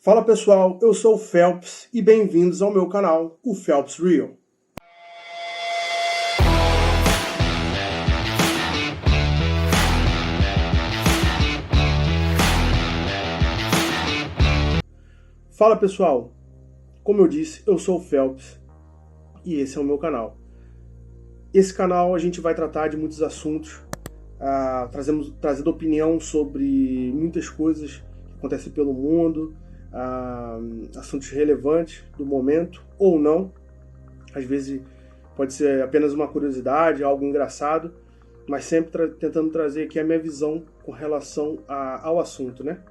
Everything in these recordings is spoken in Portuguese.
Fala pessoal, eu sou o Phelps e bem-vindos ao meu canal, o Phelps Real. Fala pessoal, como eu disse, eu sou o Phelps e esse é o meu canal. Esse canal a gente vai tratar de muitos assuntos, trazendo opinião sobre muitas coisas que acontecem pelo mundo, assuntos relevantes do momento ou não. Às vezes pode ser apenas uma curiosidade, algo engraçado, mas sempre tentando trazer aqui a minha visão com relação ao assunto, né?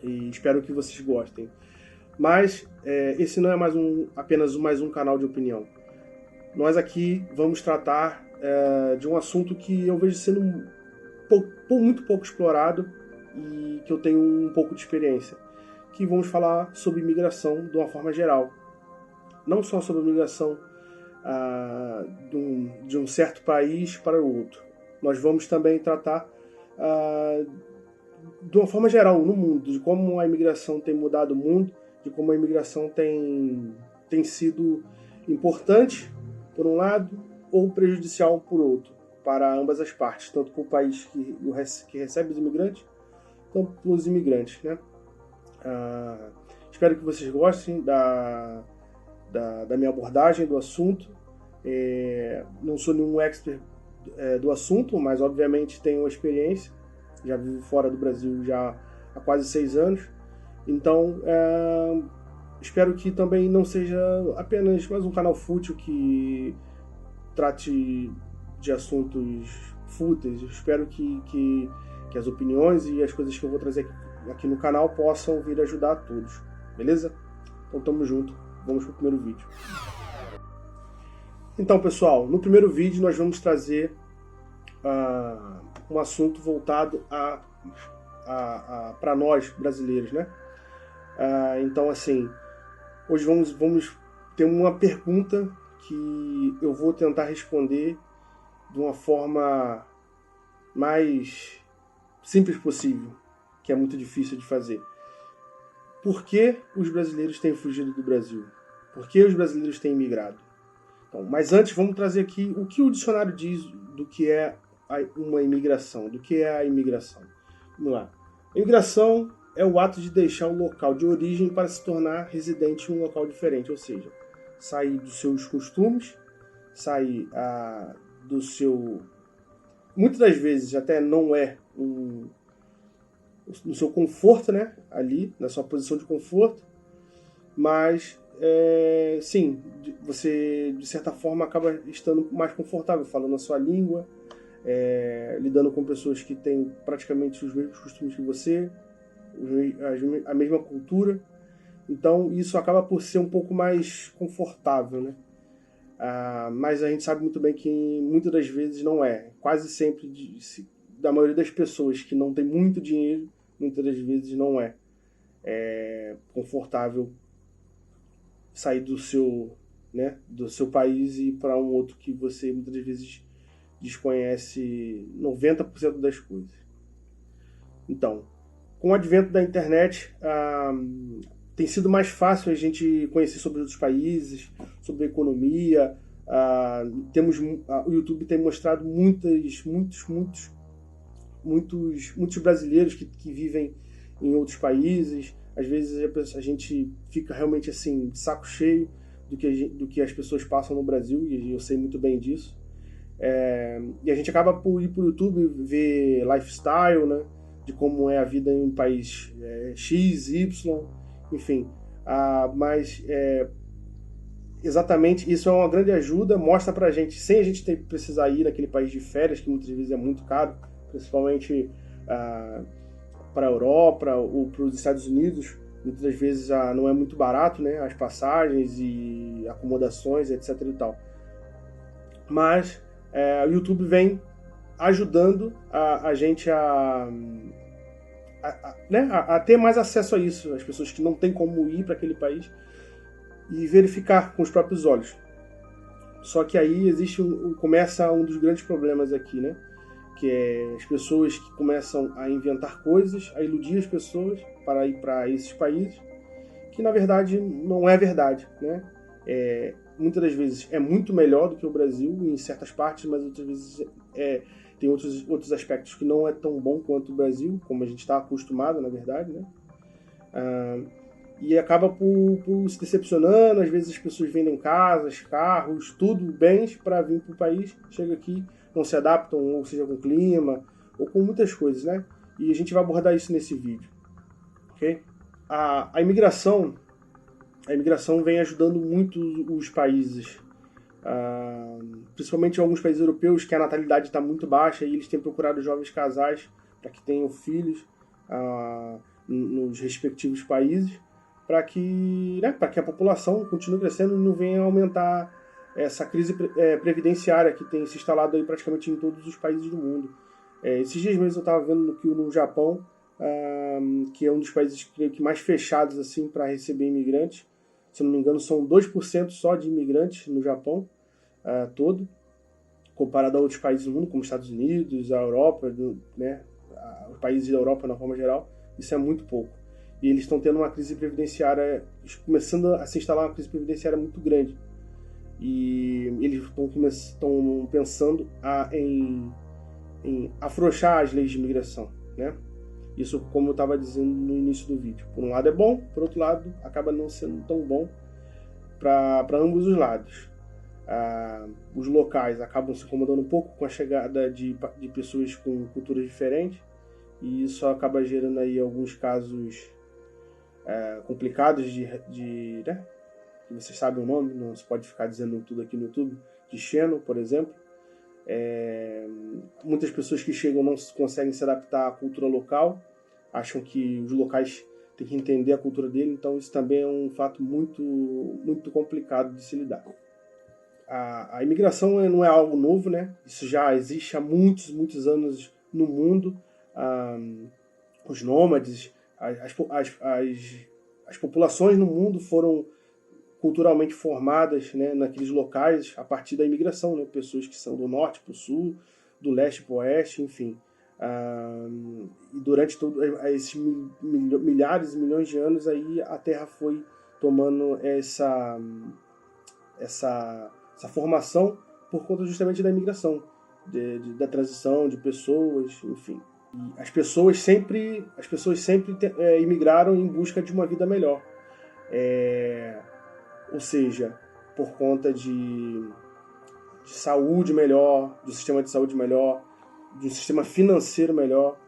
E espero que vocês gostem. Mas esse não é apenas mais um canal de opinião. Nós aqui vamos tratar de um assunto que eu vejo sendo muito pouco explorado e que eu tenho um pouco de experiência. Que vamos falar sobre imigração de uma forma geral. Não só sobre imigração de um certo país para o outro. Nós vamos também tratar de uma forma geral no mundo, de como a imigração tem mudado o mundo, de como a imigração tem sido importante por um lado ou prejudicial por outro, para ambas as partes, tanto para o país que recebe os imigrantes, quanto para os imigrantes, né? Espero que vocês gostem da minha abordagem do assunto. Não sou nenhum expert do assunto, mas obviamente tenho experiência. Já vivo fora do Brasil já há quase 6 anos. Então, espero que também não seja apenas mais um canal fútil que trate de assuntos fúteis. Eu espero que as opiniões e as coisas que eu vou trazer aqui no canal possam vir ajudar a todos, beleza? Então tamo junto, vamos pro primeiro vídeo. Então pessoal, no primeiro vídeo nós vamos trazer um assunto voltado para nós brasileiros, né? Então assim, hoje vamos ter uma pergunta que eu vou tentar responder de uma forma mais simples possível, que é muito difícil de fazer. Por que os brasileiros têm fugido do Brasil? Por que os brasileiros têm imigrado? Então, mas antes, vamos trazer aqui o que o dicionário diz do que é uma imigração, do que é a imigração. Vamos lá. A imigração é o ato de deixar o local de origem para se tornar residente em um local diferente, ou seja, sair dos seus costumes, sair do seu... Muitas das vezes até não é no seu conforto, né? Ali, na sua posição de conforto, mas sim, você de certa forma acaba estando mais confortável, falando a sua língua, lidando com pessoas que têm praticamente os mesmos costumes que você, a mesma cultura. Então isso acaba por ser um pouco mais confortável, né? Mas a gente sabe muito bem que muitas das vezes não é. Quase sempre, da maioria das pessoas que não tem muito dinheiro, muitas das vezes não é confortável sair do seu país e ir para um outro que você muitas das vezes desconhece 90% das coisas. Então, com o advento da internet, tem sido mais fácil a gente conhecer sobre outros países, sobre a economia. O YouTube tem mostrado muitos brasileiros que vivem em outros países. Às vezes a gente fica realmente assim, de saco cheio do que as pessoas passam no Brasil, e eu sei muito bem disso. E a gente acaba por ir para o YouTube ver lifestyle, né, de como é a vida em um país X, Y, enfim. Mas exatamente isso é uma grande ajuda, mostra pra gente, sem a gente precisar ir naquele país de férias, que muitas vezes é muito caro, principalmente para a Europa ou para os Estados Unidos, muitas das vezes não é muito barato, né, as passagens e acomodações, etc. e tal. Mas o YouTube vem ajudando a gente a ter mais acesso a isso, as pessoas que não têm como ir para aquele país e verificar com os próprios olhos. Só que aí começa um dos grandes problemas aqui, né? que é as pessoas que começam a inventar coisas, a iludir as pessoas para ir para esses países, que na verdade não é verdade, né? Muitas das vezes é muito melhor do que o Brasil em certas partes, mas outras vezes tem outros aspectos que não é tão bom quanto o Brasil, como a gente está acostumado, na verdade, né? E acaba por se decepcionando. Às vezes as pessoas vendem casas, carros, tudo, bens para vir para o país, chega aqui, não se adaptam, ou seja, com o clima, ou com muitas coisas, né? E a gente vai abordar isso nesse vídeo, ok? A imigração vem ajudando muito os países, principalmente em alguns países europeus, que a natalidade está muito baixa e eles têm procurado jovens casais para que tenham filhos nos respectivos países, para que a população continue crescendo e não venha aumentar essa crise previdenciária que tem se instalado aí praticamente em todos os países do mundo. Esses dias mesmo eu estava vendo que no Japão, que é um dos países, creio que, mais fechados assim, para receber imigrantes. Se não me engano, são 2% só de imigrantes no Japão todo, comparado a outros países do mundo, como Estados Unidos, a Europa, né, os países da Europa na forma geral. Isso é muito pouco. E eles estão tendo uma crise previdenciária, começando a se instalar uma crise previdenciária muito grande. E eles estão pensando em afrouxar as leis de imigração, né? Isso, como eu estava dizendo no início do vídeo. Por um lado é bom, por outro lado acaba não sendo tão bom para ambos os lados. Os locais acabam se incomodando um pouco com a chegada de pessoas com culturas diferentes, e isso acaba gerando aí alguns casos complicados né? Que vocês sabem o nome, não se pode ficar dizendo tudo aqui no YouTube, de Xeno, por exemplo. Muitas pessoas que chegam não conseguem se adaptar à cultura local, acham que os locais têm que entender a cultura dele, então isso também é um fato muito, muito complicado de se lidar. A imigração não é algo novo, né? Isso já existe há muitos, muitos anos no mundo. Os nômades, as populações no mundo foram culturalmente formadas, né, naqueles locais a partir da imigração, né? Pessoas que são do norte para o sul, do leste para o oeste, enfim. E durante esses milhares e milhões de anos aí a Terra foi tomando essa formação por conta justamente da imigração, da transição de pessoas, enfim. E as pessoas sempre imigraram em busca de uma vida melhor. Ou seja, por conta de saúde melhor, de um sistema de saúde melhor, de um sistema financeiro melhor,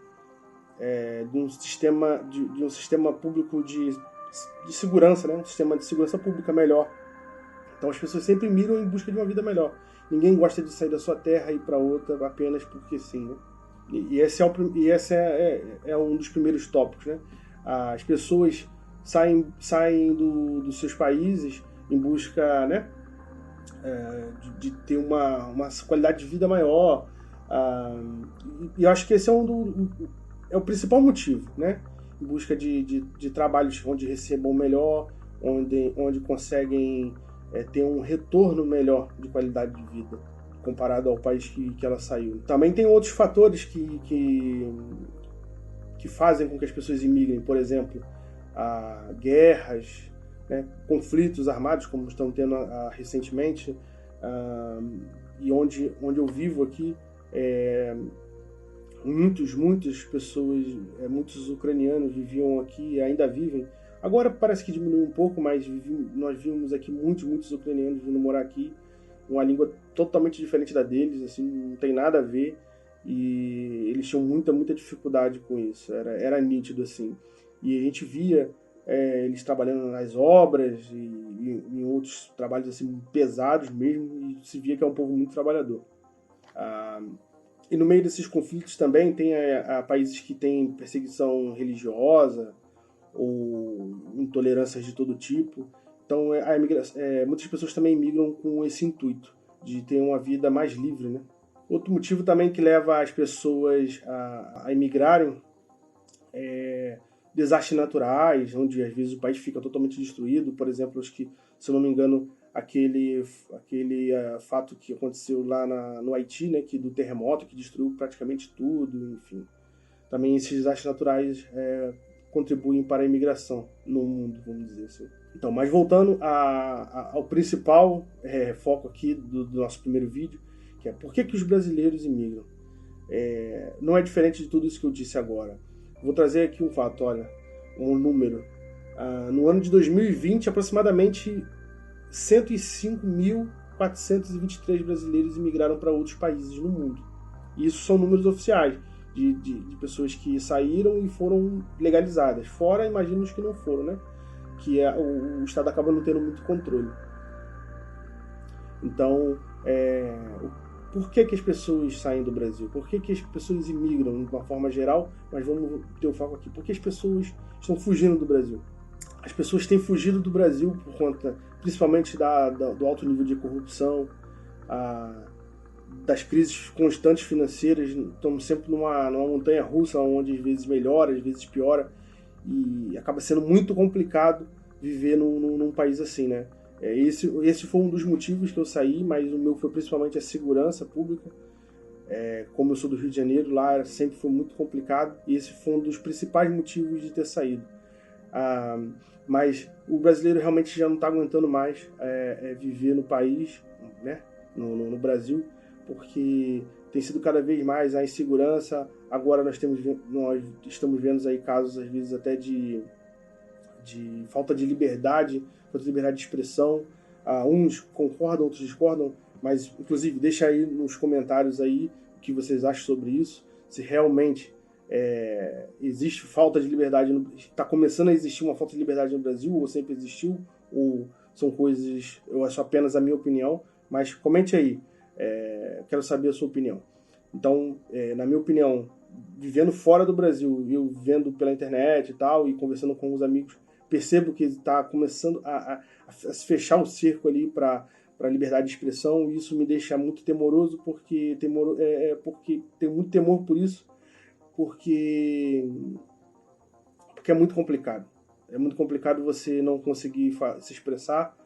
de um sistema público de segurança, né? Um sistema de segurança pública melhor. Então as pessoas sempre migram em busca de uma vida melhor. Ninguém gosta de sair da sua terra e ir para outra apenas porque sim, né? E esse é um dos primeiros tópicos, né? As pessoas saem dos seus países em busca, né, de ter uma qualidade de vida maior. E eu acho que esse é o principal motivo, né? Em busca de trabalhos onde recebam melhor, onde conseguem ter um retorno melhor de qualidade de vida comparado ao país que ela saiu. Também tem outros fatores que fazem com que as pessoas imigrem, por exemplo, guerras, né, conflitos armados, como estão tendo recentemente, e onde eu vivo aqui, muitas pessoas, muitos ucranianos viviam aqui e ainda vivem. Agora parece que diminuiu um pouco, mas nós vimos aqui muitos ucranianos vindo morar aqui, uma língua totalmente diferente da deles, assim, não tem nada a ver, e eles tinham muita dificuldade com isso, era nítido, assim. E a gente via eles trabalhando nas obras e em outros trabalhos assim, pesados mesmo, e se via que é um povo muito trabalhador. E no meio desses conflitos também tem países que têm perseguição religiosa ou intolerâncias de todo tipo. Então muitas pessoas também migram com esse intuito de ter uma vida mais livre, né? Outro motivo também que leva as pessoas a imigrarem desastres naturais, onde às vezes o país fica totalmente destruído. Por exemplo, acho que, se eu não me engano, aquele fato que aconteceu lá no Haiti, né, do terremoto que destruiu praticamente tudo, enfim. Também esses desastres naturais contribuem para a imigração no mundo, vamos dizer assim. Então, mas voltando ao principal foco aqui do nosso primeiro vídeo, que é por que os brasileiros imigram. Não é diferente de tudo isso que eu disse agora. Vou trazer aqui um fato, olha, um número. No ano de 2020, aproximadamente 105.423 brasileiros imigraram para outros países no mundo. E isso são números oficiais, de pessoas que saíram e foram legalizadas. Fora, imagino os que não foram, né? Que o Estado acaba não tendo muito controle. Então, por que as pessoas saem do Brasil? Por que as pessoas imigram de uma forma geral? Mas vamos ter o foco aqui. Por que as pessoas estão fugindo do Brasil? As pessoas têm fugido do Brasil por conta, principalmente do alto nível de corrupção, das crises constantes financeiras. Estamos sempre numa montanha russa, onde às vezes melhora, às vezes piora, e acaba sendo muito complicado viver num país assim, né? Esse foi um dos motivos que eu saí, mas o meu foi principalmente a segurança pública. Como eu sou do Rio de Janeiro, lá sempre foi muito complicado, e esse foi um dos principais motivos de ter saído. Mas o brasileiro realmente já não está aguentando mais viver no país, né? No Brasil, porque tem sido cada vez mais a insegurança. Agora nós estamos vendo aí casos, às vezes, até de falta de liberdade de expressão. Uns concordam, outros discordam, mas, inclusive, deixa aí nos comentários aí o que vocês acham sobre isso, se realmente existe falta de liberdade, está começando a existir uma falta de liberdade no Brasil, ou sempre existiu, ou são coisas, eu acho apenas a minha opinião, mas comente aí, quero saber a sua opinião. Então, na minha opinião, vivendo fora do Brasil, eu vendo pela internet e tal, e conversando com os amigos, percebo que está começando a se fechar o cerco ali para a liberdade de expressão, e isso me deixa muito temoroso, porque tenho muito temor por isso, porque é muito complicado. É muito complicado você não conseguir se expressar.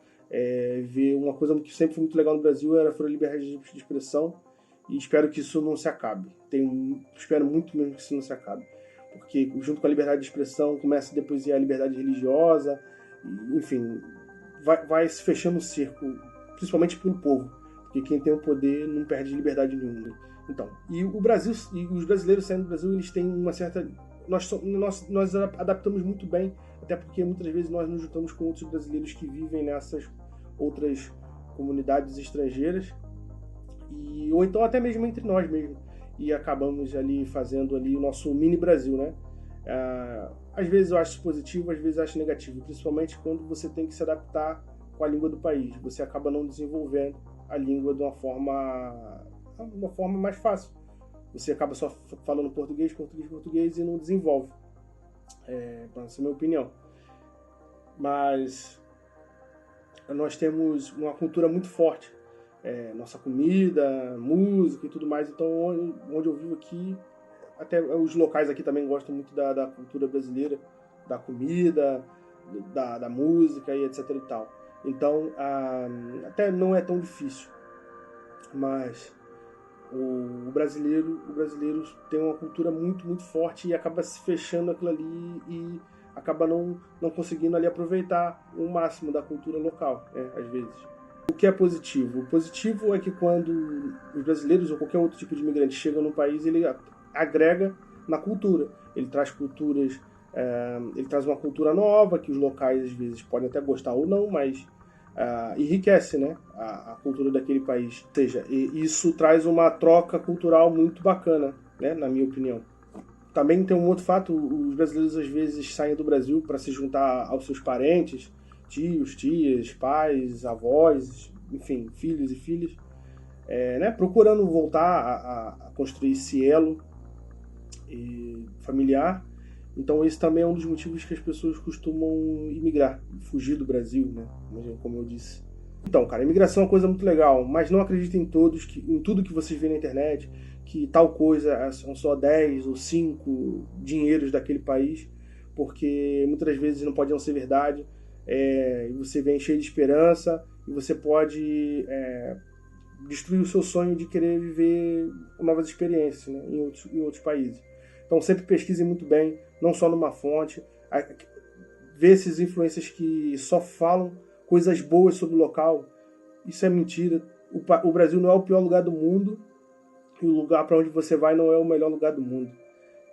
Ver uma coisa que sempre foi muito legal no Brasil foi a liberdade de expressão, e espero que isso não se acabe. Espero muito mesmo que isso não se acabe, porque junto com a liberdade de expressão começa depois a liberdade religiosa, enfim, vai se fechando o cerco, principalmente para o povo, porque quem tem o poder não perde liberdade nenhuma. Então, e o Brasil, e os brasileiros saindo do Brasil, eles têm uma certa... Nós adaptamos muito bem, até porque muitas vezes nós nos juntamos com outros brasileiros que vivem nessas outras comunidades estrangeiras, ou então até mesmo entre nós mesmo, e acabamos ali fazendo ali o nosso mini Brasil, né? Às vezes eu acho positivo, às vezes eu acho negativo, principalmente quando você tem que se adaptar com a língua do país. Você acaba não desenvolvendo a língua de uma forma mais fácil. Você acaba só falando português, e não desenvolve. Essa é a minha opinião. Mas nós temos uma cultura muito forte. Nossa comida, música e tudo mais. Então, onde eu vivo aqui, até os locais aqui também gostam muito da cultura brasileira, da comida, da música e etc e tal. Então, até não é tão difícil. Mas o brasileiro tem uma cultura muito, muito forte, e acaba se fechando aquilo ali e acaba não conseguindo ali aproveitar o máximo da cultura local, às vezes. O que é positivo? O positivo é que quando os brasileiros ou qualquer outro tipo de imigrante chega num país, ele agrega na cultura. Ele traz culturas, ele traz uma cultura nova, que os locais às vezes podem até gostar ou não, mas enriquece, né, a cultura daquele país. Ou seja, isso traz uma troca cultural muito bacana, né, na minha opinião. Também tem um outro fato: os brasileiros às vezes saem do Brasil para se juntar aos seus parentes, tios, tias, pais, avós, enfim, filhos e filhas, né, procurando voltar a construir esse elo familiar. Então esse também é um dos motivos que as pessoas costumam imigrar, fugir do Brasil, né, como eu disse. Então, cara, a imigração é uma coisa muito legal, mas não acreditem em tudo que vocês veem na internet, que tal coisa são só 10 ou 5 dinheiros daquele país, porque muitas das vezes não pode não ser verdade. Você vem cheio de esperança e você pode destruir o seu sonho de querer viver novas experiências, né, em outros países. Então sempre pesquise muito bem, não só numa fonte, ver esses influencers que só falam coisas boas sobre o local. Isso é mentira. O Brasil não é o pior lugar do mundo e o lugar para onde você vai não é o melhor lugar do mundo.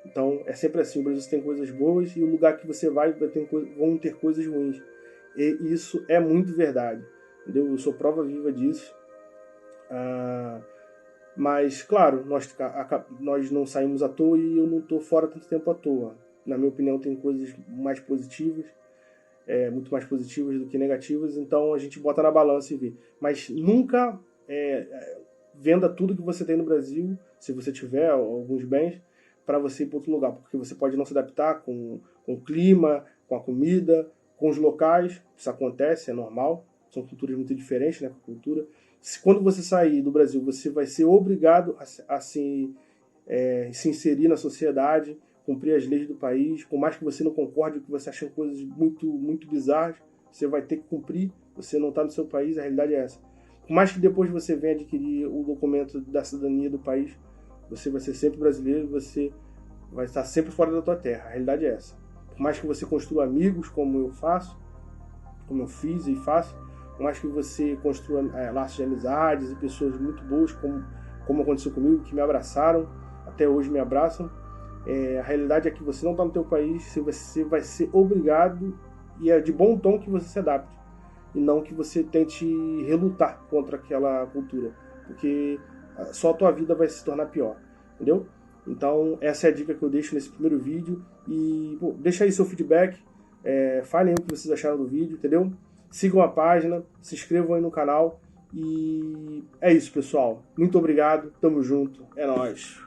Então é sempre assim, o Brasil tem coisas boas e o lugar que você vai vão ter coisas ruins. E isso é muito verdade, entendeu? Eu sou prova viva disso. Mas, claro, nós não saímos à toa e eu não estou fora tanto tempo à toa. Na minha opinião, tem coisas mais positivas, muito mais positivas do que negativas, então a gente bota na balança e vê. Mas nunca venda tudo que você tem no Brasil, se você tiver alguns bens, para você ir para outro lugar, porque você pode não se adaptar com o clima, com a comida, com os locais. Isso acontece, é normal, são culturas muito diferentes, né, com a cultura. Quando você sair do Brasil, você vai ser obrigado a se inserir na sociedade, cumprir as leis do país, por mais que você não concorde, que você ache coisas muito, muito bizarras, você vai ter que cumprir, você não está no seu país, a realidade é essa. Por mais que depois você venha adquirir o documento da cidadania do país, você vai ser sempre brasileiro, você vai estar sempre fora da tua terra, a realidade é essa. Por mais que você construa amigos, como eu faço, como eu fiz e faço, por mais que você construa laços de amizades e pessoas muito boas, como aconteceu comigo, que me abraçaram, até hoje me abraçam, a realidade é que você não está no teu país, você vai ser obrigado, e é de bom tom que você se adapte, e não que você tente relutar contra aquela cultura, porque só a tua vida vai se tornar pior, entendeu? Então essa é a dica que eu deixo nesse primeiro vídeo, e deixa aí seu feedback, falem o que vocês acharam do vídeo, entendeu? Sigam a página, se inscrevam aí no canal, e é isso, pessoal. Muito obrigado, tamo junto, é nóis.